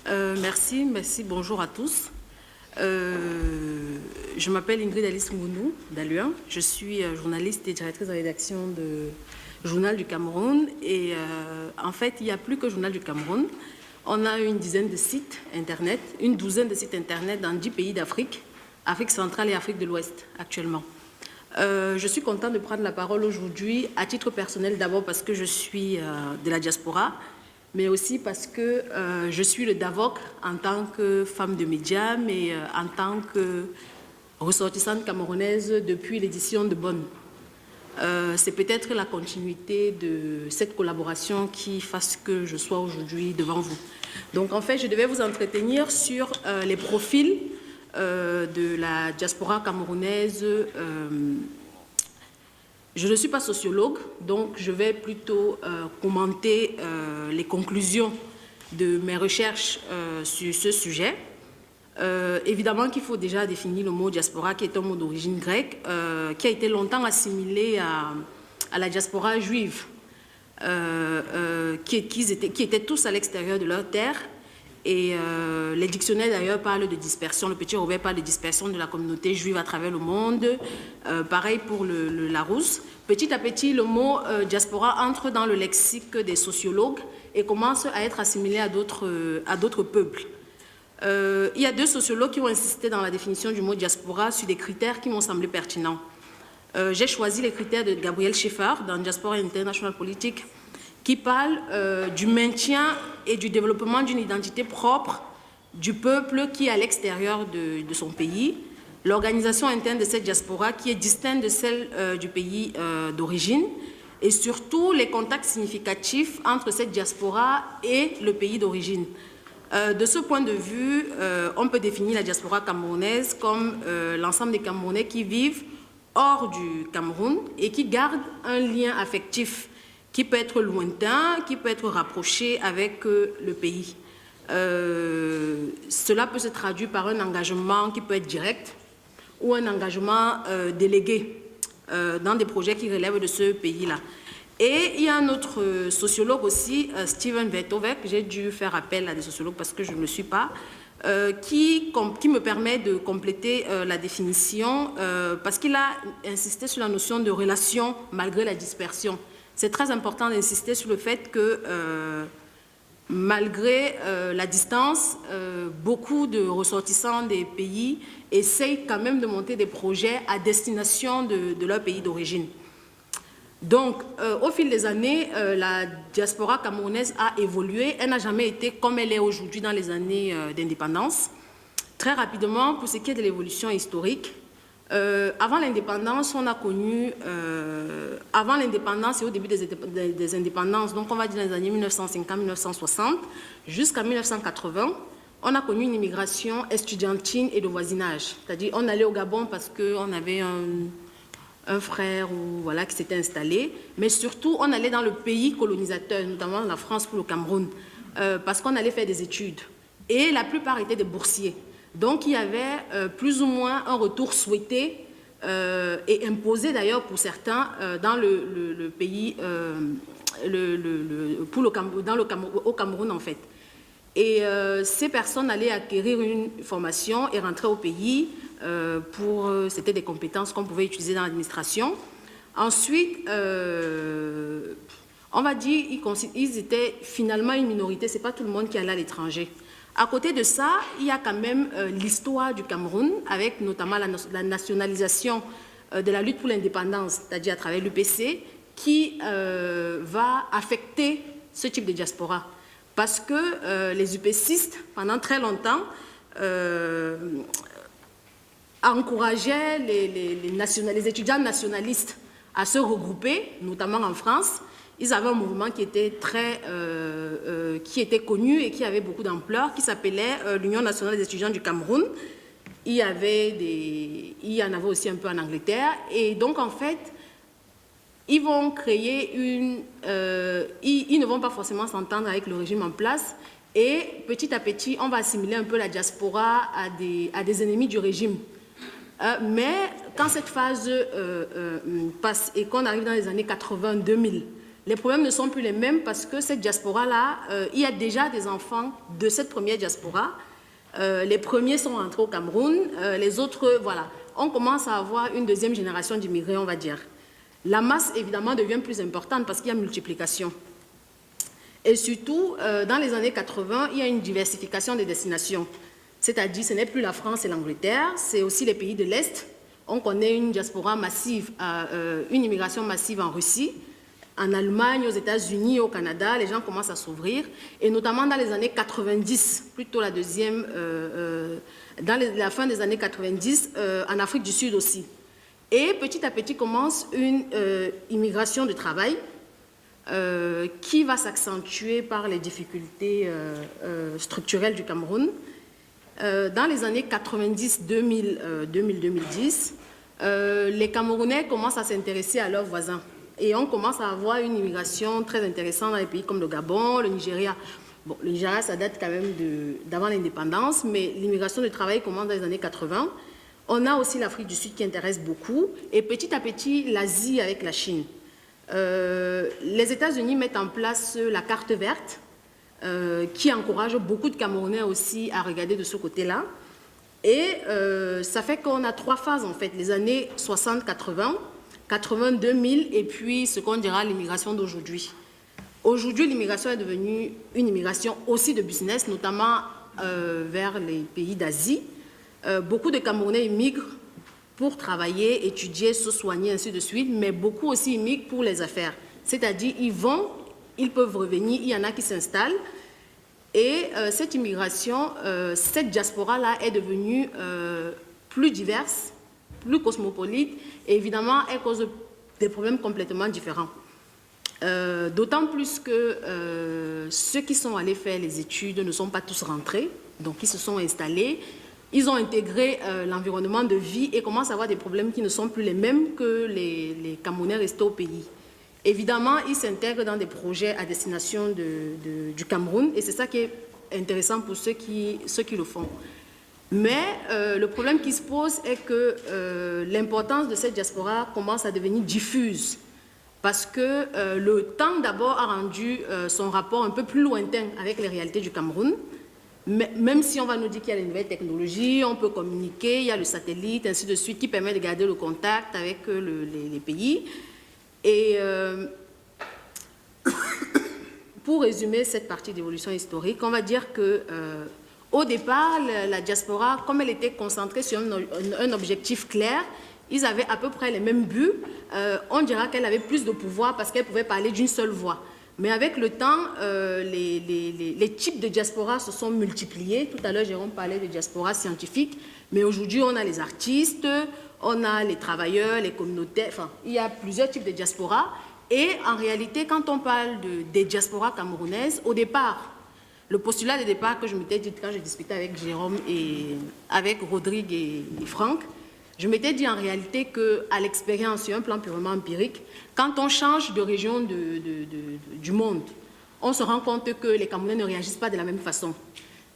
Merci, bonjour à tous. Je m'appelle Ingrid Alice Ngounou d'Aluin. Je suis journaliste et directrice de rédaction de Journal du Cameroun. Et en fait, il n'y a plus que Journal du Cameroun. On a une dizaine de sites internet, une douzaine de sites internet dans 10 pays d'Afrique, Afrique centrale et Afrique de l'Ouest actuellement. Je suis contente de prendre la parole aujourd'hui à titre personnel, d'abord parce que je suis de la diaspora, mais aussi parce que je suis le DAVOC en tant que femme de médias, mais en tant que ressortissante camerounaise depuis l'édition de Bonn. C'est peut-être la continuité de cette collaboration qui fasse que je sois aujourd'hui devant vous. Donc en fait, je devais vous entretenir sur les profils de la diaspora camerounaise. Je ne suis pas sociologue, donc je vais plutôt commenter les conclusions de mes recherches sur ce sujet. Évidemment qu'il faut déjà définir le mot diaspora, qui est un mot d'origine grecque, qui a été longtemps assimilé à la diaspora juive, qui étaient tous à l'extérieur de leur terre. Et les dictionnaires d'ailleurs parlent de dispersion. Le Petit Robert parle de dispersion de la communauté juive à travers le monde. Pareil pour le Larousse. Petit à petit, le mot diaspora entre dans le lexique des sociologues et commence à être assimilé à d'autres peuples. Il y a deux sociologues qui ont insisté dans la définition du mot diaspora sur des critères qui m'ont semblé pertinents. J'ai choisi les critères de Gabriel Schaeffer dans Diaspora International Politics, qui parle du maintien et du développement d'une identité propre du peuple qui est à l'extérieur de son pays, l'organisation interne de cette diaspora qui est distincte de celle du pays d'origine, et surtout les contacts significatifs entre cette diaspora et le pays d'origine. De ce point de vue, on peut définir la diaspora camerounaise comme l'ensemble des Camerounais qui vivent hors du Cameroun et qui gardent un lien affectif qui peut être lointain, qui peut être rapproché avec le pays. Cela peut se traduire par un engagement qui peut être direct ou un engagement délégué dans des projets qui relèvent de ce pays-là. Et il y a un autre sociologue aussi, Steven Vertovec, j'ai dû faire appel à des sociologues parce que je ne le suis pas, qui me permet de compléter la définition parce qu'il a insisté sur la notion de relation malgré la dispersion. C'est très important d'insister sur le fait que malgré la distance, beaucoup de ressortissants des pays essayent quand même de monter des projets à destination de leur pays d'origine. Donc, au fil des années, la diaspora camerounaise a évolué. Elle n'a jamais été comme elle est aujourd'hui dans les années d'indépendance. Très rapidement, pour ce qui est de l'évolution historique, avant l'indépendance, on a connu, avant l'indépendance et au début des indépendances, donc on va dire dans les années 1950-1960, jusqu'à 1980, on a connu une immigration estudiantine et de voisinage. C'est-à-dire, on allait au Gabon parce qu'on avait un frère ou, voilà, qui s'était installé, mais surtout, on allait dans le pays colonisateur, notamment la France pour le Cameroun, parce qu'on allait faire des études. Et la plupart étaient des boursiers. Donc, il y avait plus ou moins un retour souhaité et imposé d'ailleurs pour certains dans le pays, au Cameroun en fait. Et ces personnes allaient acquérir une formation et rentrer au pays c'était des compétences qu'on pouvait utiliser dans l'administration. Ensuite, on va dire ils étaient finalement une minorité, ce n'est pas tout le monde qui allait à l'étranger. À côté de ça, il y a quand même l'histoire du Cameroun, avec notamment la nationalisation de la lutte pour l'indépendance, c'est-à-dire à travers l'UPC, qui va affecter ce type de diaspora. Parce que les UPCistes, pendant très longtemps, encourageaient les étudiants nationalistes à se regrouper, notamment en France. Ils avaient un mouvement qui était connu et qui avait beaucoup d'ampleur, qui s'appelait l'Union nationale des étudiants du Cameroun. Il y en avait aussi un peu en Angleterre. Et donc, en fait, ils vont créer ils ne vont pas forcément s'entendre avec le régime en place. Et petit à petit, on va assimiler un peu la diaspora à des ennemis du régime. Mais quand cette phase passe et qu'on arrive dans les années 80-2000, les problèmes ne sont plus les mêmes parce que cette diaspora-là, il y a déjà des enfants de cette première diaspora. Les premiers sont entrés au Cameroun, les autres, voilà. On commence à avoir une deuxième génération d'immigrés, on va dire. La masse, évidemment, devient plus importante parce qu'il y a multiplication. Et surtout, dans les années 80, il y a une diversification des destinations. C'est-à-dire, ce n'est plus la France et l'Angleterre, c'est aussi les pays de l'Est. On connaît une diaspora massive, une immigration massive en Russie, en Allemagne, aux États-Unis, au Canada. Les gens commencent à s'ouvrir. Et notamment dans les années 90, plutôt la deuxième, dans la fin des années 90, en Afrique du Sud aussi. Et petit à petit commence une immigration de travail qui va s'accentuer par les difficultés structurelles du Cameroun. Dans les années 90, 2010, les Camerounais commencent à s'intéresser à leurs voisins. Et on commence à avoir une immigration très intéressante dans les pays comme le Gabon, le Nigeria. Bon, le Nigeria, ça date quand même d'avant l'indépendance, mais l'immigration de travail commence dans les années 80. On a aussi l'Afrique du Sud qui intéresse beaucoup, et petit à petit, l'Asie avec la Chine. Les États-Unis mettent en place la carte verte, qui encourage beaucoup de Camerounais aussi à regarder de ce côté-là. Et ça fait qu'on a 3 phases, en fait, les années 60-80, 80-2000, et puis ce qu'on dira l'immigration d'aujourd'hui. Aujourd'hui, l'immigration est devenue une immigration aussi de business, notamment vers les pays d'Asie. Beaucoup de Camerounais immigrent pour travailler, étudier, se soigner, ainsi de suite, mais beaucoup aussi immigrent pour les affaires. C'est-à-dire, ils vont, ils peuvent revenir, il y en a qui s'installent. Et cette immigration, cette diaspora-là est devenue plus diverse, plus cosmopolite, et évidemment, elle cause des problèmes complètement différents. D'autant plus que ceux qui sont allés faire les études ne sont pas tous rentrés, donc ils se sont installés. Ils ont intégré l'environnement de vie et commencent à avoir des problèmes qui ne sont plus les mêmes que les Camerounais restés au pays. Évidemment, ils s'intègrent dans des projets à destination du Cameroun et c'est ça qui est intéressant pour ceux qui le font. Mais le problème qui se pose est que l'importance de cette diaspora commence à devenir diffuse parce que le temps d'abord a rendu son rapport un peu plus lointain avec les réalités du Cameroun. Même si on va nous dire qu'il y a les nouvelles technologies, on peut communiquer, il y a le satellite, ainsi de suite, qui permet de garder le contact avec les pays. Et pour résumer cette partie d'évolution historique, on va dire que au départ, la diaspora, comme elle était concentrée sur un objectif clair, ils avaient à peu près les mêmes buts. On dira qu'elle avait plus de pouvoir parce qu'elle pouvait parler d'une seule voix. Mais avec le temps, les types de diaspora se sont multipliés. Tout à l'heure, Jérôme parlait de diaspora scientifique, mais aujourd'hui, on a les artistes, on a les travailleurs, les communautés, enfin, il y a plusieurs types de diaspora. Et en réalité, quand on parle des diasporas camerounaises, au départ, le postulat de départ que je m'étais dit quand j'ai discuté avec Jérôme et avec Rodrigue et Franck, je m'étais dit en réalité qu'à l'expérience, sur un plan purement empirique, quand on change de région du monde, on se rend compte que les Camerounais ne réagissent pas de la même façon.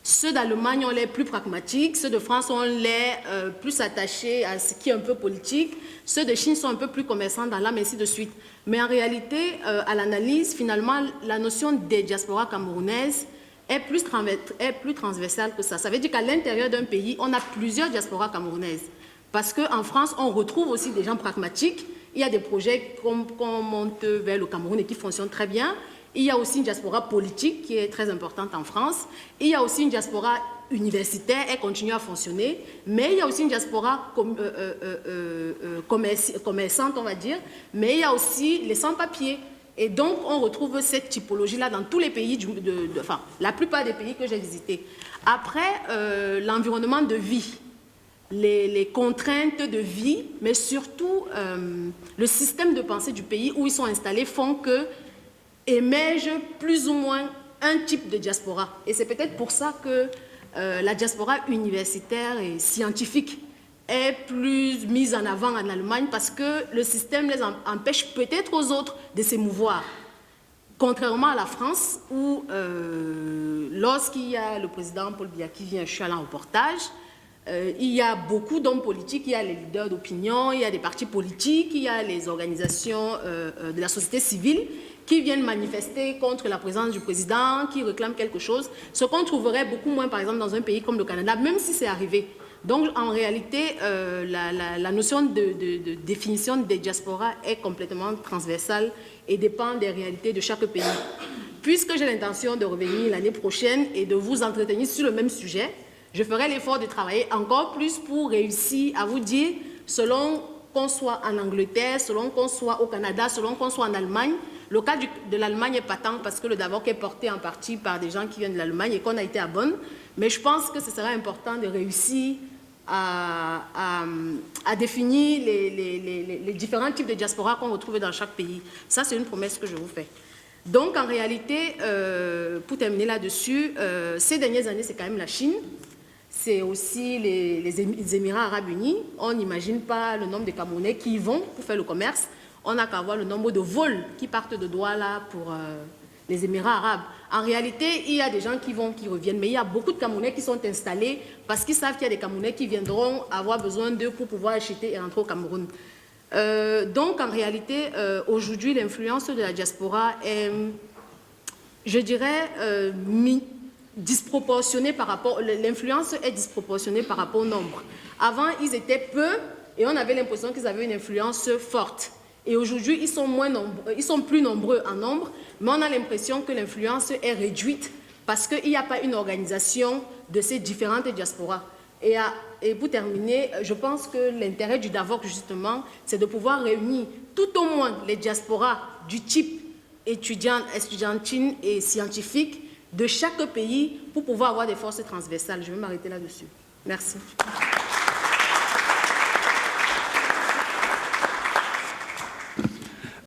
Ceux d'Allemagne ont l'air plus pragmatiques, ceux de France ont l'air plus attachés à ce qui est un peu politique, ceux de Chine sont un peu plus commerçants dans l'âme, ainsi de suite. Mais en réalité, à l'analyse, finalement, la notion des diasporas camerounaises est plus transversale que ça. Ça veut dire qu'à l'intérieur d'un pays, on a plusieurs diasporas camerounaises. Parce qu'en France, on retrouve aussi des gens pragmatiques. Il y a des projets qu'on monte vers le Cameroun et qui fonctionnent très bien. Il y a aussi une diaspora politique qui est très importante en France. Il y a aussi une diaspora universitaire, elle continue à fonctionner. Mais il y a aussi une diaspora commerçante, on va dire. Mais il y a aussi les sans-papiers. Et donc, on retrouve cette typologie-là dans tous les pays, enfin, la plupart des pays que j'ai visités. Après, l'environnement de vie. Les contraintes de vie, mais surtout le système de pensée du pays où ils sont installés font que émerge plus ou moins un type de diaspora. Et c'est peut-être pour ça que la diaspora universitaire et scientifique est plus mise en avant en Allemagne parce que le système les empêche peut-être aux autres de s'émouvoir. Contrairement à la France où lorsqu'il y a le président Paul Biya qui vient, je suis allée en reportage, il y a beaucoup d'hommes politiques, il y a les leaders d'opinion, il y a des partis politiques, il y a les organisations de la société civile qui viennent manifester contre la présence du président, qui réclament quelque chose, ce qu'on trouverait beaucoup moins, par exemple, dans un pays comme le Canada, même si c'est arrivé. Donc, en réalité, la notion de définition des diasporas est complètement transversale et dépend des réalités de chaque pays. Puisque j'ai l'intention de revenir l'année prochaine et de vous entretenir sur le même sujet, je ferai l'effort de travailler encore plus pour réussir à vous dire, selon qu'on soit en Angleterre, selon qu'on soit au Canada, selon qu'on soit en Allemagne. Le cas de l'Allemagne est patent parce que le DAVOC est porté en partie par des gens qui viennent de l'Allemagne et qu'on a été à Bonn. Mais je pense que ce sera important de réussir à définir les différents types de diaspora qu'on retrouve dans chaque pays. Ça, c'est une promesse que je vous fais. Donc, en réalité, pour terminer là-dessus, ces dernières années, c'est quand même la Chine. C'est aussi les Émirats arabes unis. On n'imagine pas le nombre de Camerounais qui y vont pour faire le commerce. On n'a qu'à voir le nombre de vols qui partent de Douala pour les Émirats arabes. En réalité, il y a des gens qui vont, qui reviennent, mais il y a beaucoup de Camerounais qui sont installés parce qu'ils savent qu'il y a des Camerounais qui viendront avoir besoin d'eux pour pouvoir acheter et rentrer au Cameroun. Donc, en réalité, aujourd'hui, l'influence de la diaspora est, je dirais, disproportionnée par rapport... L'influence est disproportionnée par rapport au nombre. Avant, ils étaient peu et on avait l'impression qu'ils avaient une influence forte. Et aujourd'hui, ils sont plus nombreux en nombre, mais on a l'impression que l'influence est réduite parce qu'il n'y a pas une organisation de ces différentes diasporas. Et pour terminer, je pense que l'intérêt du DAVOC, justement, c'est de pouvoir réunir tout au moins les diasporas du type étudiant, estudiantine et scientifique de chaque pays pour pouvoir avoir des forces transversales. Je vais m'arrêter là-dessus. Merci.